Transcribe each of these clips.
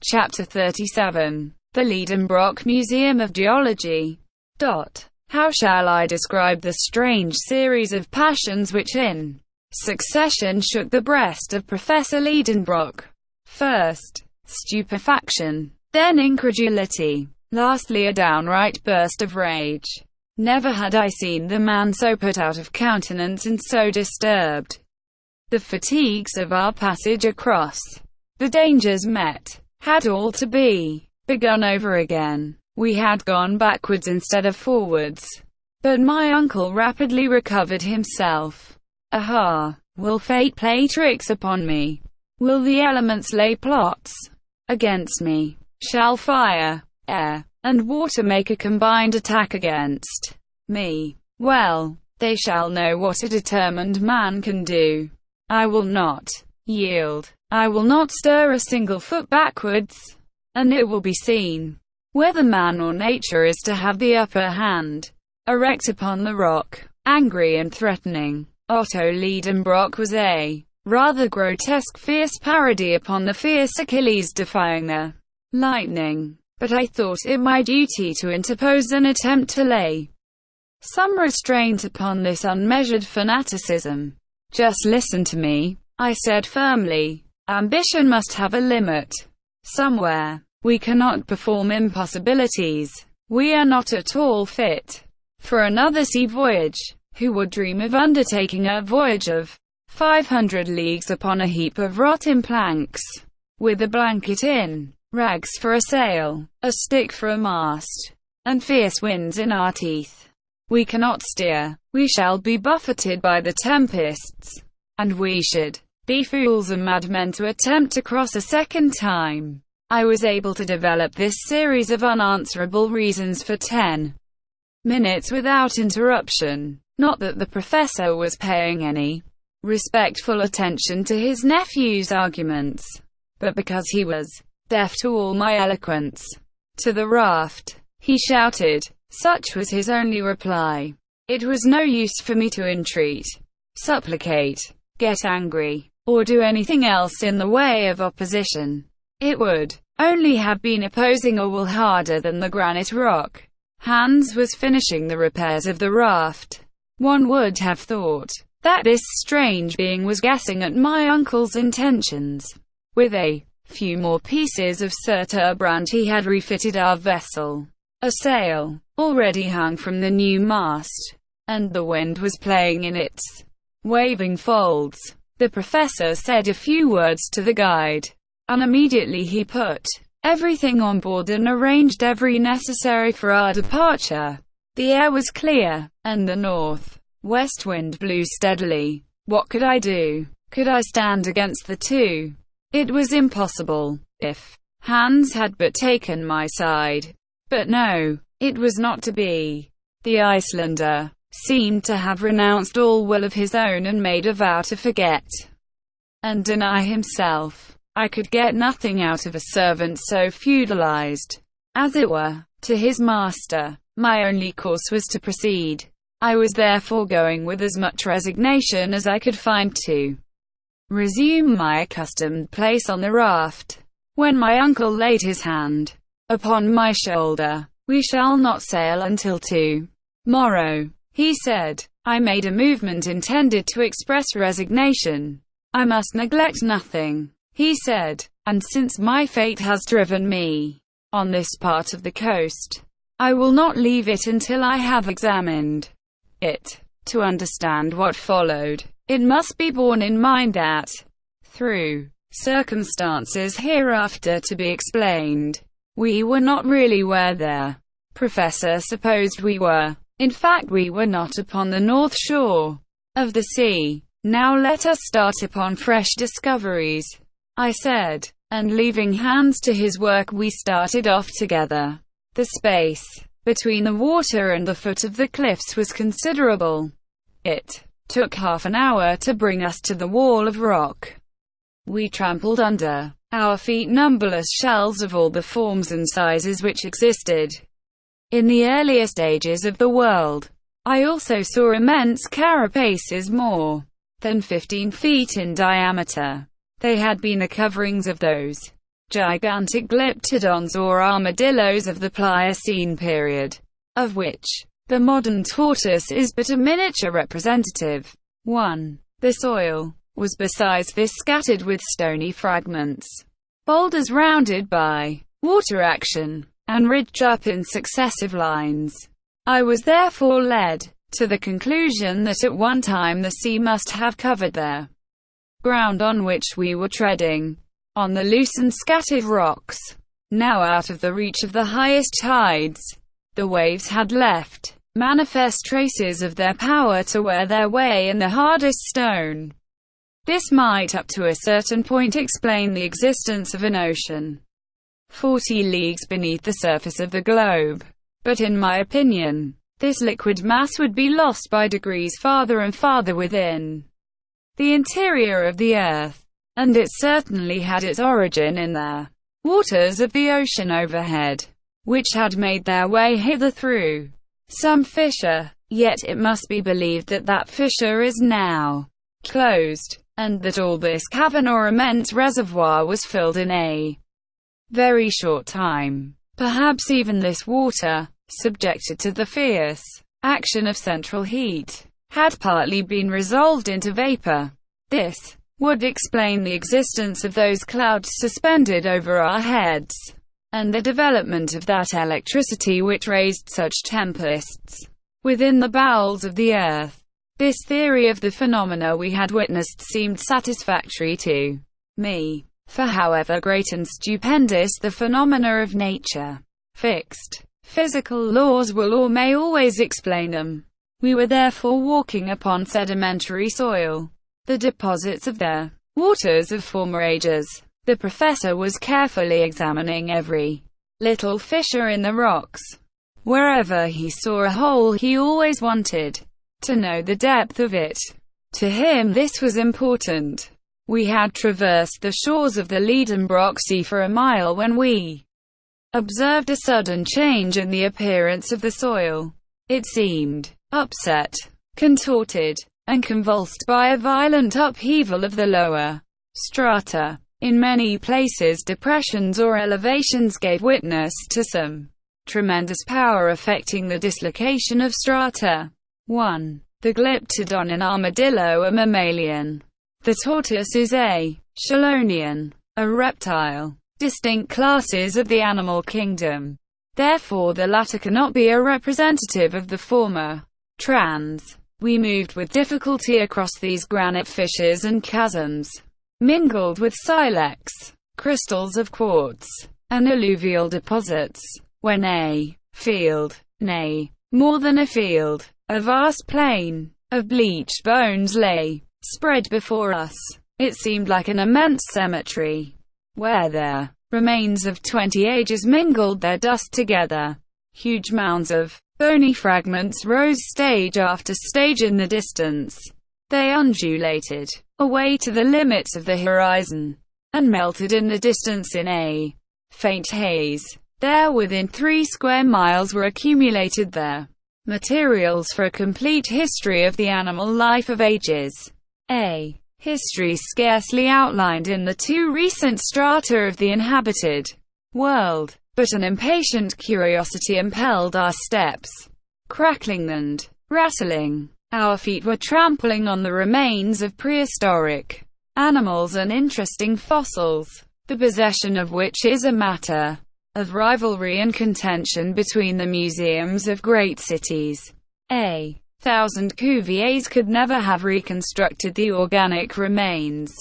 Chapter 37. The Liedenbrock Museum of Geology. How shall I describe the strange series of passions which in succession shook the breast of Professor Liedenbrock? First, stupefaction, then incredulity, lastly a downright burst of rage. Never had I seen the man so put out of countenance and so disturbed. The fatigues of our passage across, the dangers met, had all to be begun over again. We had gone backwards instead of forwards. But my uncle rapidly recovered himself. Aha! Will fate play tricks upon me? Will the elements lay plots against me? Shall fire, air, and water make a combined attack against me? Well, they shall know what a determined man can do. I will not yield. I will not stir a single foot backwards, and it will be seen whether man or nature is to have the upper hand. Erect upon the rock, angry and threatening, Otto Liedenbrock was a rather grotesque fierce parody upon the fierce Achilles defying the lightning. But I thought it my duty to interpose and attempt to lay some restraint upon this unmeasured fanaticism. Just listen to me, I said firmly. Ambition must have a limit somewhere. We cannot perform impossibilities. We are not at all fit for another sea voyage. Who would dream of undertaking a voyage of 500 leagues upon a heap of rotten planks, with a blanket in, rags for a sail, a stick for a mast, and fierce winds in our teeth? We cannot steer. We shall be buffeted by the tempests, and we should be fools and madmen to attempt to cross a second time. I was able to develop this series of unanswerable reasons for 10 minutes without interruption. Not that the professor was paying any respectful attention to his nephew's arguments, but because he was deaf to all my eloquence. To the raft, he shouted. Such was his only reply. It was no use for me to entreat, supplicate, get angry, or do anything else in the way of opposition. It would only have been opposing a wall harder than the granite rock. Hans was finishing the repairs of the raft. One would have thought that this strange being was guessing at my uncle's intentions. With a few more pieces of surturbrand he had refitted our vessel. A sail already hung from the new mast, and the wind was playing in its waving folds. The professor said a few words to the guide, and immediately he put everything on board and arranged every necessary for our departure. The air was clear, and the north-west wind blew steadily. What could I do? Could I stand against the two? It was impossible. If Hans had but taken my side. But no, it was not to be. The Icelander seemed to have renounced all will of his own and made a vow to forget and deny himself. I could get nothing out of a servant so feudalized, as it were, to his master. My only course was to proceed. I was therefore going with as much resignation as I could find to resume my accustomed place on the raft, when my uncle laid his hand upon my shoulder. We shall not sail until tomorrow, he said. I made a movement intended to express resignation. I must neglect nothing, he said, and since my fate has driven me on this part of the coast, I will not leave it until I have examined it. To understand what followed, it must be borne in mind that, through circumstances hereafter to be explained, we were not really where the professor supposed we were. In fact, we were not upon the north shore of the sea. Now let us start upon fresh discoveries, I said, and leaving Hans to his work we started off together. The space between the water and the foot of the cliffs was considerable. It took half an hour to bring us to the wall of rock. We trampled under our feet numberless shells of all the forms and sizes which existed in the earliest ages of the world. I also saw immense carapaces more than 15 feet in diameter. They had been the coverings of those gigantic glyptodons or armadillos of the Pliocene period, of which the modern tortoise is but a miniature representative. 1. The soil was besides this scattered with stony fragments, boulders rounded by water action, and ridged up in successive lines. I was therefore led to the conclusion that at one time the sea must have covered the ground on which we were treading. On the loose and scattered rocks, now out of the reach of the highest tides, the waves had left manifest traces of their power to wear their way in the hardest stone. This might up to a certain point explain the existence of an ocean 40 leagues beneath the surface of the globe. But in my opinion, this liquid mass would be lost by degrees farther and farther within the interior of the earth, and it certainly had its origin in the waters of the ocean overhead, which had made their way hither through some fissure. Yet it must be believed that that fissure is now closed, and that all this cavern or immense reservoir was filled in a very short time. Perhaps even this water, subjected to the fierce action of central heat, had partly been resolved into vapor. This would explain the existence of those clouds suspended over our heads, and the development of that electricity which raised such tempests within the bowels of the earth. This theory of the phenomena we had witnessed seemed satisfactory to me, for however great and stupendous the phenomena of nature, fixed physical laws will or may always explain them. We were therefore walking upon sedimentary soil, the deposits of the waters of former ages. The professor was carefully examining every little fissure in the rocks. Wherever he saw a hole he always wanted to know the depth of it. To him this was important. We had traversed the shores of the Liedenbrock Sea for a mile when we observed a sudden change in the appearance of the soil. It seemed upset, contorted, and convulsed by a violent upheaval of the lower strata. In many places depressions or elevations gave witness to some tremendous power affecting the dislocation of strata. 1. The glyptodon and armadillo are mammalian. The tortoise is a chelonian, a reptile, distinct classes of the animal kingdom. Therefore the latter cannot be a representative of the former. Trans. We moved with difficulty across these granite fissures and chasms, mingled with silex, crystals of quartz, and alluvial deposits, when a field, nay, more than a field, a vast plain of bleached bones lay spread before us. It seemed like an immense cemetery, where the remains of 20 ages mingled their dust together. Huge mounds of bony fragments rose stage after stage in the distance. They undulated away to the limits of the horizon, and melted in the distance in a faint haze. There within 3 square miles were accumulated the materials for a complete history of the animal life of ages. A history scarcely outlined in the 2 recent strata of the inhabited world, but an impatient curiosity impelled our steps. Crackling and rattling, our feet were trampling on the remains of prehistoric animals and interesting fossils, the possession of which is a matter of rivalry and contention between the museums of great cities. A thousand Cuviers could never have reconstructed the organic remains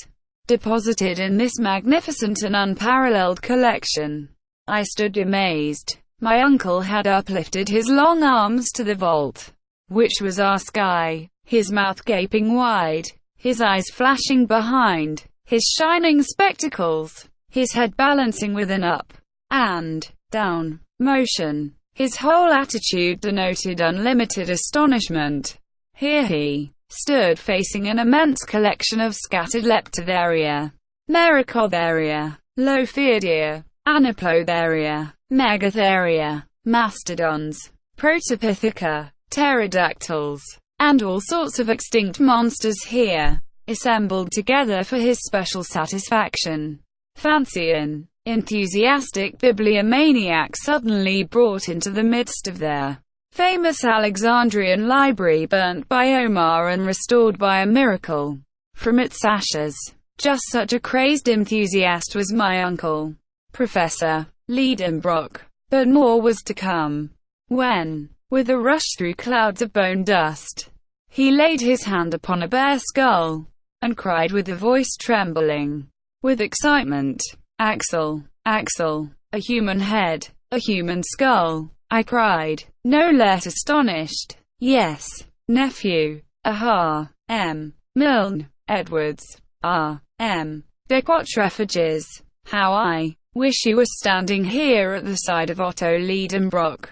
deposited in this magnificent and unparalleled collection. I stood amazed. My uncle had uplifted his long arms to the vault, which was our sky, his mouth gaping wide, his eyes flashing behind his shining spectacles, his head balancing with an up and down motion. His whole attitude denoted unlimited astonishment. Here he stood facing an immense collection of scattered Leptotheria, Merycotheria, Lophiidae, Anoplotheria, Megatheria, Mastodons, Protopitheca, pterodactyls, and all sorts of extinct monsters here, assembled together for his special satisfaction. Fancy in enthusiastic bibliomaniac suddenly brought into the midst of their famous Alexandrian library, burnt by Omar and restored by a miracle from its ashes. Just such a crazed enthusiast was my uncle, Professor Liedenbrock. But more was to come. When, with a rush through clouds of bone dust, he laid his hand upon a bare skull, and cried with a voice trembling with excitement, "Axel, Axel, a human head, a human skull." I cried, no less astonished, "Yes, nephew, aha, M. Milne, Edwards, R.M. de Quatrefages. How I wish you were standing here at the side of Otto Liedenbrock."